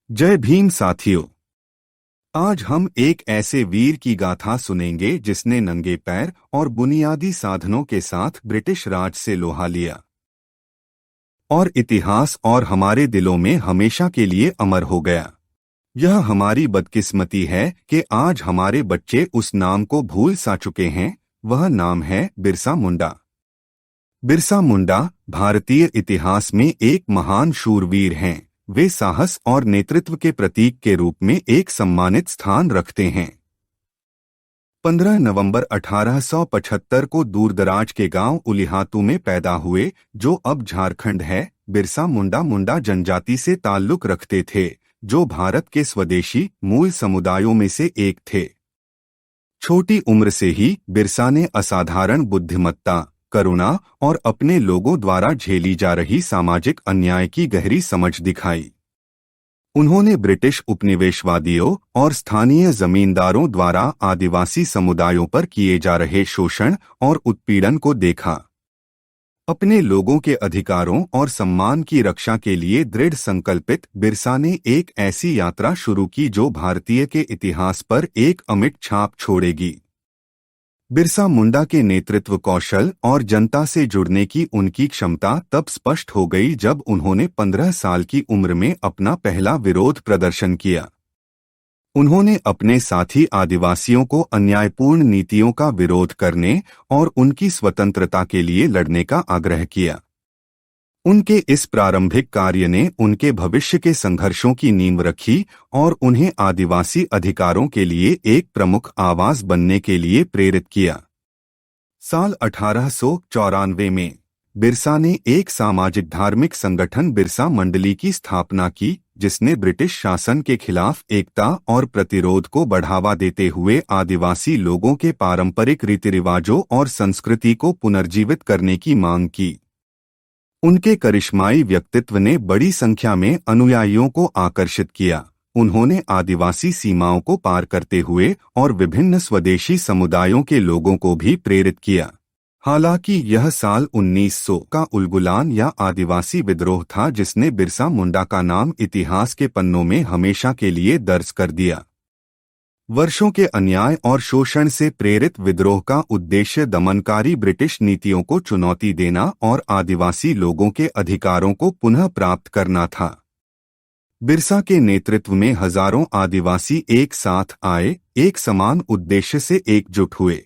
जय भीम साथियों। आज हम एक ऐसे वीर की गाथा सुनेंगे जिसने नंगे पैर और बुनियादी साधनों के साथ ब्रिटिश राज से लोहा लिया और इतिहास और हमारे दिलों में हमेशा के लिए अमर हो गया। यह हमारी बदकिस्मती है कि आज हमारे बच्चे उस नाम को भूल सा चुके हैं। वह नाम है बिरसा मुंडा। बिरसा मुंडा भारतीय इतिहास में एक महान शूरवीर हैं। वे साहस और नेतृत्व के प्रतीक के रूप में एक सम्मानित स्थान रखते हैं। 15 नवंबर 1875 को दूरदराज के गांव उलिहातू में पैदा हुए, जो अब झारखंड है। बिरसा मुंडा मुंडा जनजाति से ताल्लुक रखते थे, जो भारत के स्वदेशी मूल समुदायों में से एक थे। छोटी उम्र से ही बिरसा ने असाधारण बुद्धिमत्ता, करुणा और अपने लोगों द्वारा झेली जा रही सामाजिक अन्याय की गहरी समझ दिखाई। उन्होंने ब्रिटिश उपनिवेशवादियों और स्थानीय जमींदारों द्वारा आदिवासी समुदायों पर किए जा रहे शोषण और उत्पीड़न को देखा। अपने लोगों के अधिकारों और सम्मान की रक्षा के लिए दृढ़ संकल्पित बिरसा ने एक ऐसी यात्रा शुरू की जो भारतीय के इतिहास पर एक अमिट छाप छोड़ेगी। बिरसा मुंडा के नेतृत्व कौशल और जनता से जुड़ने की उनकी क्षमता तब स्पष्ट हो गई जब उन्होंने 15 साल की उम्र में अपना पहला विरोध प्रदर्शन किया। उन्होंने अपने साथी आदिवासियों को अन्यायपूर्ण नीतियों का विरोध करने और उनकी स्वतंत्रता के लिए लड़ने का आग्रह किया। उनके इस प्रारंभिक कार्य ने उनके भविष्य के संघर्षों की नींव रखी और उन्हें आदिवासी अधिकारों के लिए एक प्रमुख आवाज बनने के लिए प्रेरित किया। साल 1894 में बिरसा ने एक सामाजिक धार्मिक संगठन बिरसा मंडली की स्थापना की, जिसने ब्रिटिश शासन के खिलाफ एकता और प्रतिरोध को बढ़ावा देते हुए आदिवासी लोगों के पारंपरिक रीति रिवाजों और संस्कृति को पुनर्जीवित करने की मांग की। उनके करिश्माई व्यक्तित्व ने बड़ी संख्या में अनुयायियों को आकर्षित किया। उन्होंने आदिवासी सीमाओं को पार करते हुए और विभिन्न स्वदेशी समुदायों के लोगों को भी प्रेरित किया। हालांकि यह साल 1900 का उलगुलान या आदिवासी विद्रोह था जिसने बिरसा मुंडा का नाम इतिहास के पन्नों में हमेशा के लिए दर्ज कर दिया। वर्षों के अन्याय और शोषण से प्रेरित विद्रोह का उद्देश्य दमनकारी ब्रिटिश नीतियों को चुनौती देना और आदिवासी लोगों के अधिकारों को पुनः प्राप्त करना था। बिरसा के नेतृत्व में हजारों आदिवासी एक साथ आए, एक समान उद्देश्य से एकजुट हुए।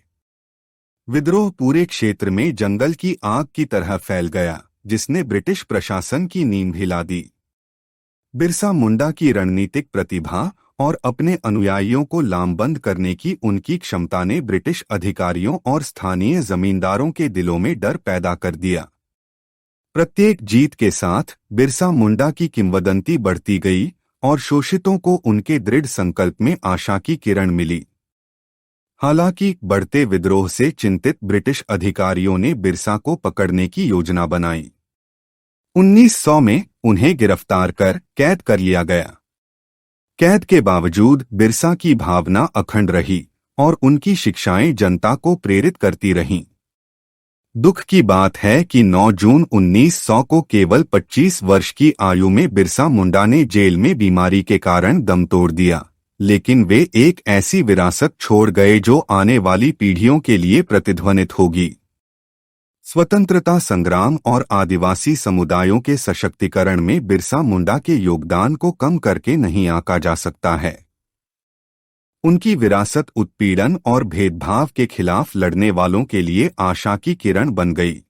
विद्रोह पूरे क्षेत्र में जंगल की आग की तरह फैल गया, जिसने ब्रिटिश प्रशासन की नींव हिला दी। बिरसा मुंडा की रणनीतिक प्रतिभा और अपने अनुयायियों को लामबंद करने की उनकी क्षमता ने ब्रिटिश अधिकारियों और स्थानीय जमींदारों के दिलों में डर पैदा कर दिया। प्रत्येक जीत के साथ बिरसा मुंडा की किंवदंती बढ़ती गई और शोषितों को उनके दृढ़ संकल्प में आशा की किरण मिली। हालांकि बढ़ते विद्रोह से चिंतित ब्रिटिश अधिकारियों ने बिरसा को पकड़ने की योजना बनाई। 1900 में उन्हें गिरफ्तार कर कैद कर लिया गया। कैद के बावजूद बिरसा की भावना अखंड रही और उनकी शिक्षाएं जनता को प्रेरित करती रहीं। दुख की बात है कि 9 जून 1900 को केवल 25 वर्ष की आयु में बिरसा मुंडा ने जेल में बीमारी के कारण दम तोड़ दिया, लेकिन वे एक ऐसी विरासत छोड़ गए जो आने वाली पीढ़ियों के लिए प्रतिध्वनित होगी। स्वतंत्रता संग्राम और आदिवासी समुदायों के सशक्तिकरण में बिरसा मुंडा के योगदान को कम करके नहीं आंका जा सकता है। उनकी विरासत उत्पीड़न और भेदभाव के खिलाफ लड़ने वालों के लिए आशा की किरण बन गई।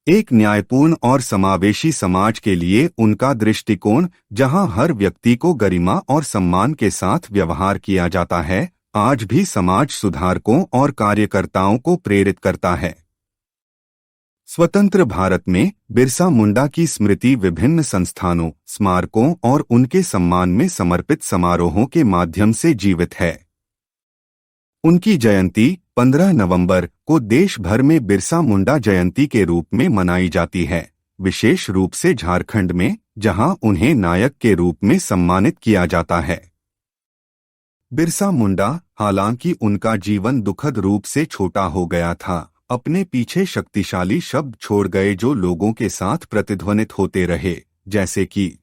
एक न्यायपूर्ण और समावेशी समाज के लिए उनका दृष्टिकोण, जहां हर व्यक्ति को गरिमा और सम्मान के साथ व्यवहार किया जाता है, आज भी समाज सुधारकों और कार्यकर्ताओं को प्रेरित करता है। स्वतंत्र भारत में बिरसा मुंडा की स्मृति विभिन्न संस्थानों, स्मारकों और उनके सम्मान में समर्पित समारोहों के माध्यम से जीवित है। उनकी जयंती 15 नवंबर को देश भर में बिरसा मुंडा जयंती के रूप में मनाई जाती है, विशेष रूप से झारखंड में, जहां उन्हें नायक के रूप में सम्मानित किया जाता है। बिरसा मुंडा, हालांकि उनका जीवन दुखद रूप से छोटा हो गया था, अपने पीछे शक्तिशाली शब्द छोड़ गए जो लोगों के साथ प्रतिध्वनित होते रहे, जैसे कि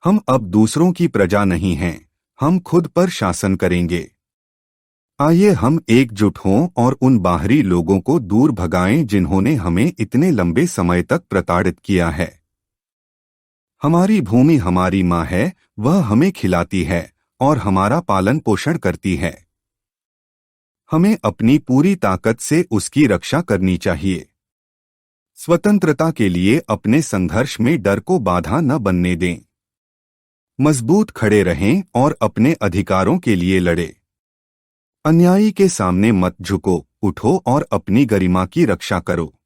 हम अब दूसरों की प्रजा नहीं हैं, हम खुद पर शासन करेंगे। आइए हम एकजुट हों और उन बाहरी लोगों को दूर भगाएं जिन्होंने हमें इतने लंबे समय तक प्रताड़ित किया है। हमारी भूमि हमारी माँ है, वह हमें खिलाती है और हमारा पालन पोषण करती है। हमें अपनी पूरी ताकत से उसकी रक्षा करनी चाहिए। स्वतंत्रता के लिए अपने संघर्ष में डर को बाधा न बनने दें। मजबूत खड़े रहें और अपने अधिकारों के लिए लड़ें। अन्यायी के सामने मत झुको, उठो और अपनी गरिमा की रक्षा करो।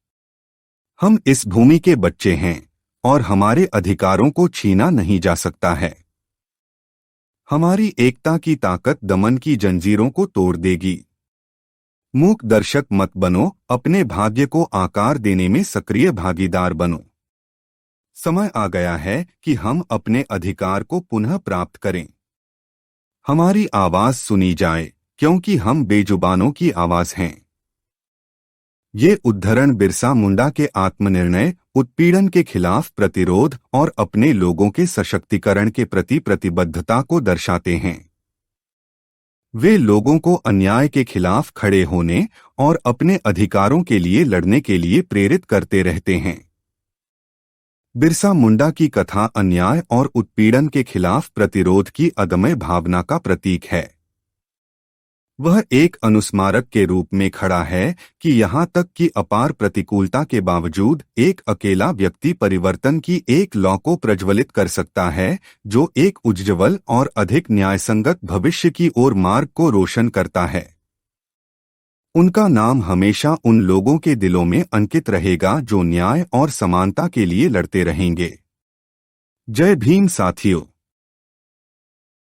हम इस भूमि के बच्चे हैं और हमारे अधिकारों को छीना नहीं जा सकता है। हमारी एकता की ताकत दमन की जंजीरों को तोड़ देगी। मूक दर्शक मत बनो, अपने भाग्य को आकार देने में सक्रिय भागीदार बनो। समय आ गया है कि हम अपने अधिकार को पुनः प्राप्त करें। हमारी आवाज सुनी जाए, क्योंकि हम बेजुबानों की आवाज हैं। ये उद्धरण बिरसा मुंडा के आत्मनिर्णय, उत्पीड़न के खिलाफ प्रतिरोध और अपने लोगों के सशक्तिकरण के प्रति प्रतिबद्धता को दर्शाते हैं। वे लोगों को अन्याय के खिलाफ खड़े होने और अपने अधिकारों के लिए लड़ने के लिए प्रेरित करते रहते हैं। बिरसा मुंडा की कथा अन्याय और उत्पीड़न के खिलाफ प्रतिरोध की अदम्य भावना का प्रतीक है। वह एक अनुस्मारक के रूप में खड़ा है कि यहाँ तक कि अपार प्रतिकूलता के बावजूद एक अकेला व्यक्ति परिवर्तन की एक लौ को प्रज्वलित कर सकता है, जो एक उज्ज्वल और अधिक न्यायसंगत भविष्य की ओर मार्ग को रोशन करता है। उनका नाम हमेशा उन लोगों के दिलों में अंकित रहेगा जो न्याय और समानता के लिए लड़ते रहेंगे। जय भीम साथियों।